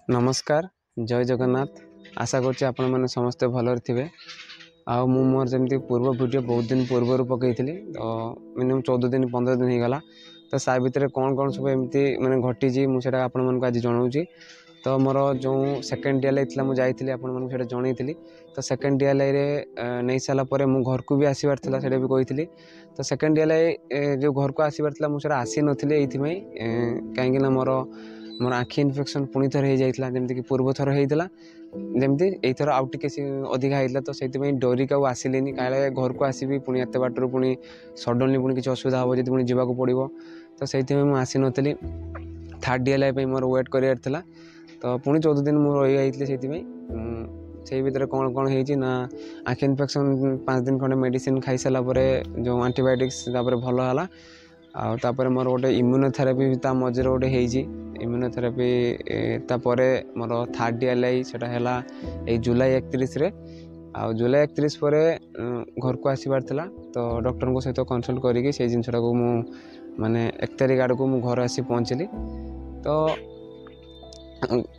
नमस्कार जय जगन्नाथ। आशा करुच्ची आपण मैंने समस्ते भलर थे। आउ मोर जमी पूर्व वीडियो बहुत दिन पूर्वर पकई तो मिनिमम 14 दिन 15 दिन होगा। तो सा भितर कौन कौन सब एमती मैंने घटी मुझे आपण मानक आज जनाऊँगी। तो मोर जो सेकेंड डीएलआई थी मुझे आपको जनई। तो सेकेंड डीएलआई नहीं सारापर मु घर को भी आसबार था से भी कही। तो सेकेंड डीएलआई जो घर को आसबार मुझे आसी नी ये कहीं मोर मोर आखि इन्फेक्शन पुणी थर हो जाता जमीक पूर्व थर होता जमी यथर आउ टे अधिका होता। तो से डरिक आसिली काले घर को आसबि पुणी एत बाटर पुणी सडनली पुणी किसी असुविधा हम जी पुणी जावाक पड़ो। तो से आसी नी थर्ड डीएलआई मोर वेट करार। तो पुणी 14 दिन मुझे रही से भितर कौन कौन होना आखि इन्फेक्शन 5 दिन खंडे मेडिसिन खाई सारापर जो एंटीबायोटिक्स भल है। आउे मोर गोटे इम्यूनोथेरापी भी मझे गोटे इम्यूनोथेरापी तापर मोर थर्ड डीएलआई सेटा है जुलाई 31 जुलाई 31 पर घर को आसबार था। तो डॉक्टर को सहित कंसल्ट करके जिनसा को मु माने 1 तारिख आड़ को घर आसी पहुँचली। तो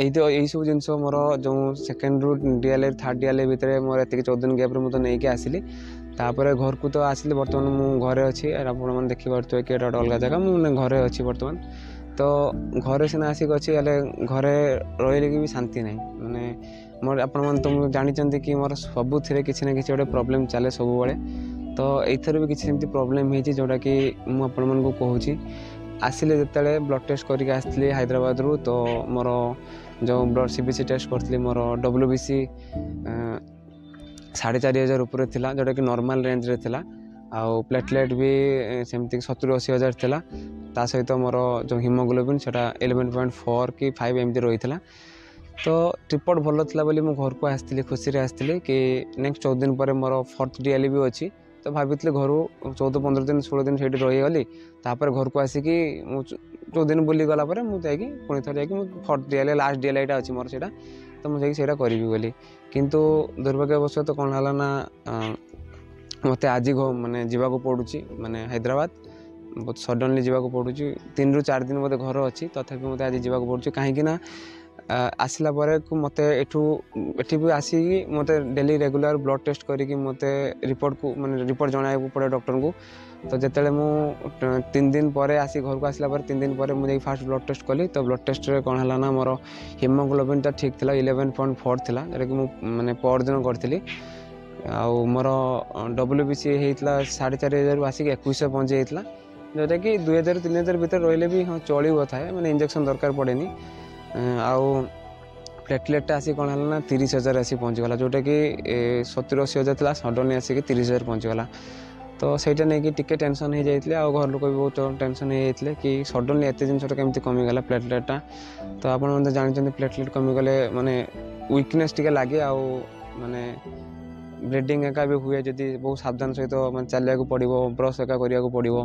यही सब जिन मोर जो सेकेंड रू डीएलआई थर्ड डीएलआई भितर मोर एत 14 दिन गैप मुझे नहीं आसिली। तापर घर को तो आसिली बर्तमान मु घरे अच्छी आपने देखिपे कि अलग जगह मुझे घरे अच्छी बर्तमान। तो घरे सीना आसिक अच्छी घरे रही भी शांति नहीं माने मोर आपण तो जानते कि मोर सबू किसी ना किसी गोटे प्रोब्लेम चले सब बड़े। तो एथर भी किसी प्रोब्लेम हो जोटा कि मुझे कहूँ आसिले जिते ब्लड टेस्ट करके आसली हैदराबाद रू। तो मोर जो ब्लड सीबीसी टेस्ट करी मोर WBC 4,500 ऊपर था जोटा कि नॉर्मल रेंज रे थिला। आउ प्लेटलेट भी सेमती 70-80 हज़ार थिला। ता सहित मोर जो हिमोग्लोबिन सेटा 11.4 कि 5 एमती रही था। तो रिपोर्ट भल था बोली मु घर को आसती खुशी रे आसती कि नेक्स्ट 14 दिन पर मोर 4th डीएलआई भी अच्छी। तो भाभी घर 14-15 दिन 16 दिन से रहीगली। तापर घर को आसिकी 14 दिन बुली गला मुझे पुणी थे जा 4th डीएलआई लास्ट डीएलआईटा अच्छी मोर से। तो मुझे करी बोली किंतु दुर्भाग्यवश तो कौन है ना मत आज माने जावाक पड़ुची माने हैदराबाद बहुत सडनली जावाक पड़ुची। 3 ରୁ 4 दिन मत घर अच्छी तथापि मत आज जावाक पड़ुची कहीं आसला मत एठी भी आसिकी मत डेली रेगुलर ब्लड टेस्ट करके मत रिपोर्ट को माने रिपोर्ट जनाया पड़े डॉक्टर को। तो जिते मु 3 दिन पर आसी घर को आसला 3 दिन पर मुझे फास्ट ब्लड टेस्ट कली। तो ब्लड टेस्ट रे कौन है ना मोर हिमोग्लोबिन ठीक था 11.4 था जोटा कि मुझे परदिन करी। आउ मोर WBC होता 4,500 आसिक 2100 पहुँची जाता जोटा कि 2,000-3,000 भितर रही भी हाँ चलो थाए मैंने इंजेक्शन दरकार पड़ेनी। आउ प्लेटलेटा आसी कौन है ना 30,000 आसी पहुँचीगला जोटा कि 70-80 हज़ार था सडनली आसिक 30,000 पहुँचीगला। तो सहीटा नहीं टिके टेंशन हो जाते और घर लोग भी बहुत टेंशन हो जाते कि सडनली एत जिनसा केमती कमीगला प्लेटलेटा। तो आप जानते प्लेटलेट कमीगले माने वीकनेस टिके लगे आउ माने ब्लीडिंग एका भी हुए जदि बहुत सावधान सहित मैं चलिया पड़ो ब्रश एका करिया पड़ो।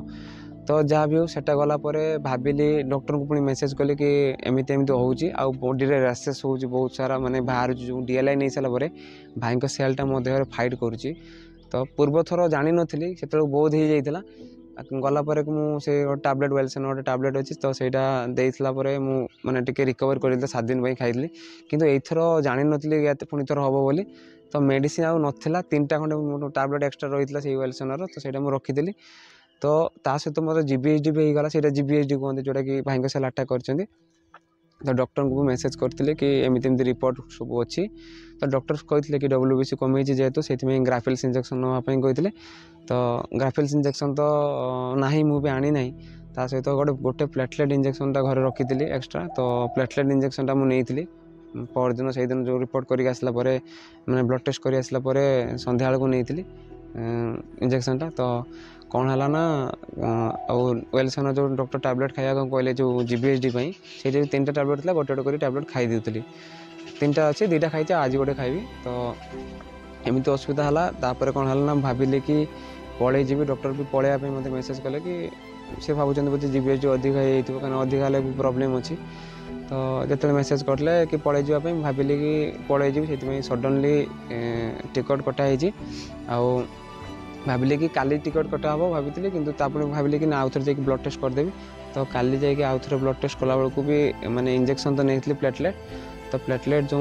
तो जहाँ भी हो सेटा गला भाविली डॉक्टर को पुणी मेसेज कली कि एमती एमती होउची आउ बॉडी रे रैसेस होउची बहुत सारा माने बाहर जो डीएलआई नहीं सारा भाई को सेलटा मो देह फाइट करुच्ची। तो पूर्व थर जानी नी से बहुत हो जाता गलापर मुझे टैबलेट वेलसन गोटे टैबलेट अच्छी। तो सहीटा देला मैंने टिके रिकवर कर 7 दिन खाई किंतु एथर जानी नी पुणी थर हम बोली। तो मेडिसिन आउ नाला 3टा खंडे टैबलेट एक्सट्रा रही है वेलसन तो सहीटा मुझे रखीदी। तो ता सहित मोर GBHD भी होगा से GBHD कहते जोटा कि भाई सेल अटैक कर। तो डॉक्टर को मेसेज करते कि एमती एमती रिपोर्ट सब अच्छी। तो डॉक्टर कहते कि WBC कमी जेहेतु से ग्राफिल्स इंजेक्शन नापी कहते। तो ग्राफिल्स इंजेक्शन तो नहीं मुझे आनी ना ता सहित गोटे प्लेटलेट इंजेक्शनटा घर रखी एक्सट्रा। तो प्लेटलेट इंजेक्शनटा मुझे परदिन से दिन जो रिपोर्ट करके आसला मैंने ब्लड टेस्ट कर आसला संध्या को नहीं इंजेक्शनटा। तो कौन है ना वेलसन जो डॉक्टर टैबलेट खाया कहले जो GBHD से 3टा टैबलेट था गोटे गोटे टैबलेट खाई दूसरी 3टा अच्छी 2टा खाई आज गोटे खाइबी। तो एमती असुविधा है कौन है ना भाविली कि पलि जी डॉक्टर भी पलैया मत मेसेज कले कि सी भावुं बोलते GBHD अधिक हो कहीं अधिक हेल्ले भी प्रोब्लेम अच्छी। तो जो मेसेज करले कि पलि जावाई भाविली कि पलि जी सडनली टिकट कटाई आउ भाविली कि काली टिकट कटा हम भाई किंतु भाविली कि आउ थे ब्लड टेस्ट करदेवी। तो काली जाकि आउ थे ब्लड टेस्ट कला बेलू भी माने इंजेक्शन तो नहीं प्लेटलेट तो प्लेटलेट जो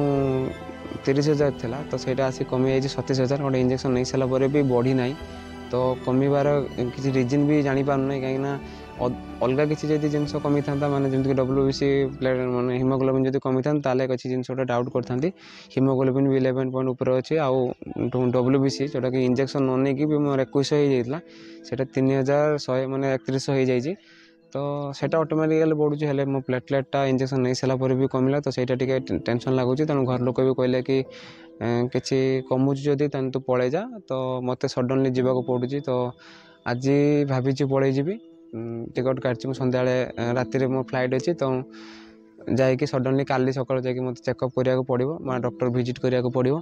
30,000 थिला तो सेटा आसी कमी जाइए 37,000 गोटे इंजेक्शन नहीं सारा पर भी बढ़ी ना तो कमिबार किसी रिजन भी जानी पारना कहीं अलग किसी जब जिनस कमी था माने जमीक WBC माने हिमोग्लोबिन जब कमी था किसी जिनस डाउट करते हिमोग्लोबिन भी 11 पॉइंट ऊपर अच्छे आउ WBC जोटा कि इंजेक्शन न नहीं भी मोर 21 हो जाता 3,100 माने 3100 हो जाए तो सेटा ऑटोमेटिकली बढ़ुची हेले मो प्लेटलेटा इंजेक्शन नहीं सारा पर भी कमिला तो सेटा टिके टेंशन लगुच तेणु घर लोक भी कहले कि किसी कमुच जदि तू पलै जा तो मत सडनली जावाक पड़ुची तो आज भावी पलै जी टिकट काटि सन्ध्या राति मो फ्लाइट अच्छी तो जाकि सडनली काली सकाल जा मत चेकअप कराया पड़ो डॉक्टर विजिट कराया पड़ो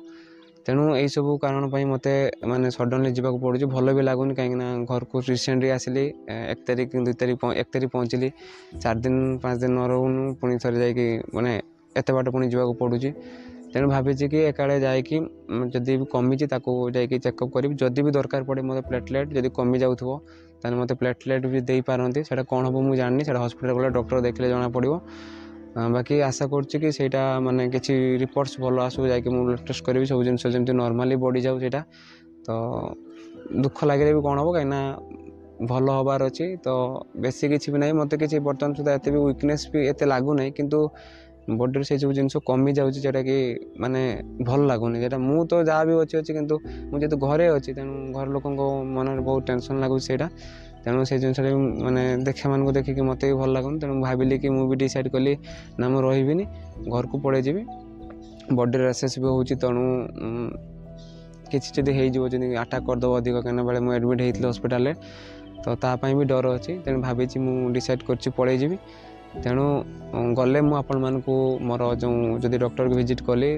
तेणु यही सब कारण मत माने सडनली जावाक पड़ुची भल भी लगुनि कहीं घर को रिसेंटली आसिली 1 तारिख 2 तारिख 1 तारिख पहुँचली 4 दिन 5 दिन न रोनु पुणी थे जाकि माने एत बाट पुणी जावाक पड़ुची तेणु भावी कि एकाड़े जाकि जदि भी कमी जाकि चेकअप करी जदि भी दरकार पड़े मत प्लेटलेट जदि कमी जाऊँ ताले मत प्लेटलेट भी दे पारती से कौन हम मुझे जानी से हॉस्पिटल गला डॉक्टर देखले जना पड़ो बाकी आशा करुच्ची कि सेटा माने किसी रिपोर्ट्स भल आसू जाकि ब्लड टेस्ट करी सब जिन जमी नॉर्मली बढ़ी जाऊ सेटा तो दुख लगे भी कौन हम कहीं भल हबार अच्छी तो बेसी किसी भी ना मत कि बर्तमान सुधा एत भी वीकनेस भी एत लगुना किंतु बॉडी से सब जिन कमी जाऊँगा कि माने भल लगुनि जेटा मु तो जहाँ भी अच्छी किंतु मुझे घरे अच्छी तेणु घर लोक मन में बहुत टेंशन लगुच तेणु से जिन माने देखा मान देखिक मत भी भल लगुनि तेणु भाविली कि मुझे डिसाइड कली ना मुझे रही घर को पड़े जी बॉडी रेसेस भी हो तेणु किसी जब हो अटाक करदेव अधिक कहीं बेले मुझे एडमिट होती हॉस्पिटल तो तापाई भी डर अच्छी तेणु भावी मुझे डिसाइड कर पड़े जी तेणु गले मु आपण मानकु मोर जो जदि डॉक्टर को विजिट कली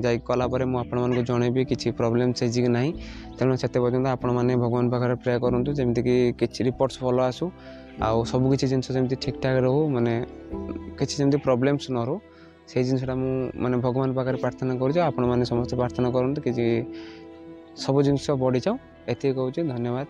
जाई कलापर मुझे जनइबी किसी प्रोब्लेम से ना तेणु से पर्यटन आपण मैंने भगवान पाखे प्रे करूँ जमीक कि रिपोर्ट्स भल आसू आउ सब किसी जिन जमी ठीक ठाक रो माने किसी जमी प्रोब्लेम्स न रो से जिनसा माने भगवान पाखे प्रार्थना करूँ समस्त प्रार्थना करूँ कि सब जिन बढ़ी जाओ एति कहूँ धन्यवाद।